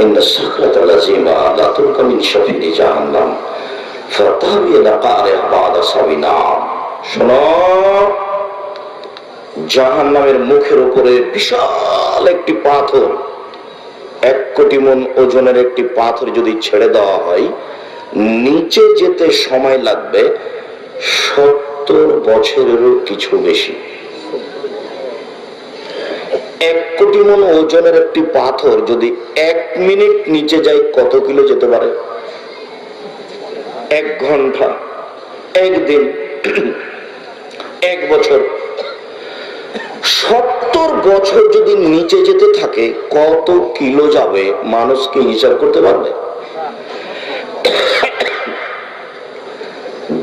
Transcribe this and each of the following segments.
ইন্না সাকরাতা লাযিমা লা তুলকা মিন শাফিরি জাহান্নাম ফাতাবি লাকারিহা বাদা সাবিনা। শোনো, জাহান্নামের মুখের উপরে বিশাল একটি পাথর, 1 কোটি মণ ওজনের একটি পাথর যদি ছেড়ে দেওয়া হয়, নিচে যেতে সময় লাগবে 70 বছরেরও কিছু বেশি। 1 কোটি মণ ওজনের একটি পাথর যদি 1 মিনিট নিচে যায়, কত কিলো যেতে পারে? 1 ঘন্টা, 1 দিন, 1 বছর। 70 বছর যদি নিচে যেতে থাকে, কত কিলো যাবে মানুষকে হিসাব করতে পারবে?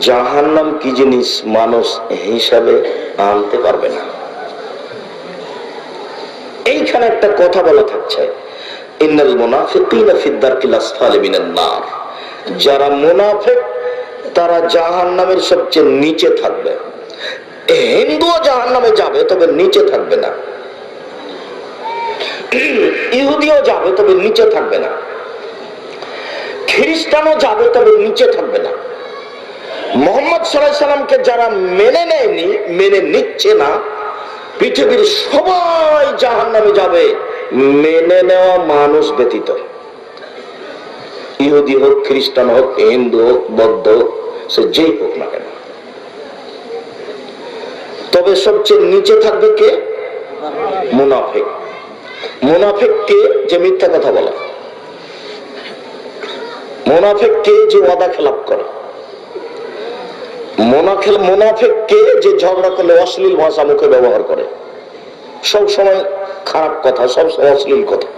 জাহান্নাম কি জিনিস মানুষ হিসাবে আনতে পারবে না। এইখানে একটা কথা বলা থাকছে, ইন্নাল মুনাফিকিনা ফিদ দারকিল আসফালি মিনান নার। যারা মুনাফিক তারা জাহান্নামের সবচেয়ে নিচে থাকবে। হিন্দুও জাহান্নামে যাবে, তবে নিচে থাকবে না। ইহুদিও যাবে, তবে নিচে থাকবে না। খ্রিস্টানও যাবে, তবে নিচে থাকবে না। মুহাম্মদ সাল্লাল্লাহু আলাইহি সাল্লামকে যারা মেনে নেয়নি, মেনে নিচ্ছে না, পৃথিবীর সবাই জাহান্নামে যাবে, মেনে নেওয়া মানুষ ব্যতীত। ইহুদি হোক, খ্রিস্টান হোক, হিন্দু হোক, বৌদ্ধ হোক, সে যেই হোক না কেন। তবে সবচেয়ে নিচে থাকবে কে? মুনাফিক। মুনাফিক কে? যে মিথ্যা কথা বলে। মুনাফিক কে? যে ওয়াদা খেলাপ করে। মুনাফিক কে? যে ঝগড়া করলে অশ্লীল ভাষা মুখে ব্যবহার করে, সব সময় খারাপ কথা, সব সময় অশ্লীল কথা।